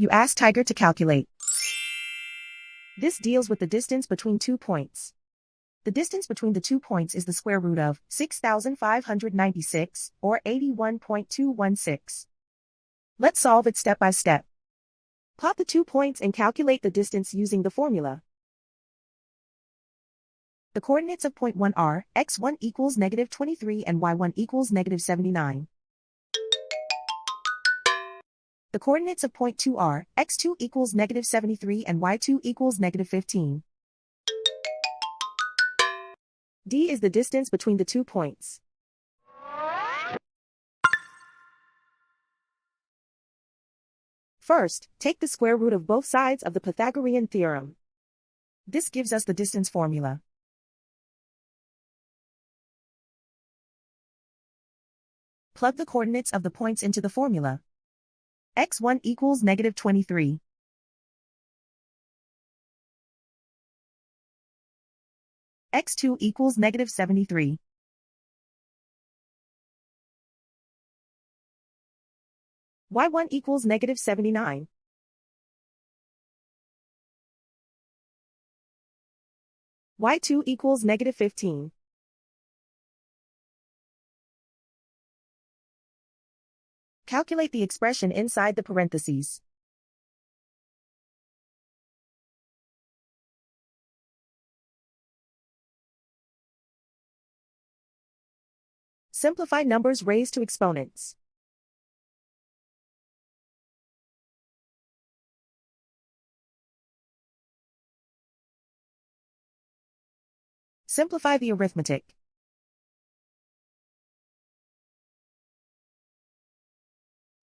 You ask Tiger to calculate. This deals with the distance between 2 points. The distance between the 2 points is the square root of 6,596, or 81.216. Let's solve it step by step. Plot the 2 points and calculate the distance using the formula. The coordinates of point 1 are x1 equals -23 and y1 equals -79. The coordinates of point 2 are x2 equals -73 and y2 equals -15. D is the distance between the 2 points. First, take the square root of both sides of the Pythagorean theorem. This gives us the distance formula. Plug the coordinates of the points into the formula. x1 equals -23. x2 equals -73. y1 equals -79. y2 equals -15. Calculate the expression inside the parentheses. Simplify numbers raised to exponents. Simplify the arithmetic.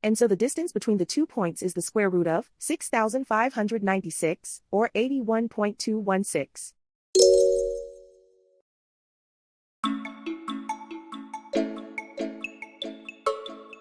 And so the distance between the 2 points is the square root of 6,596, or 81.216.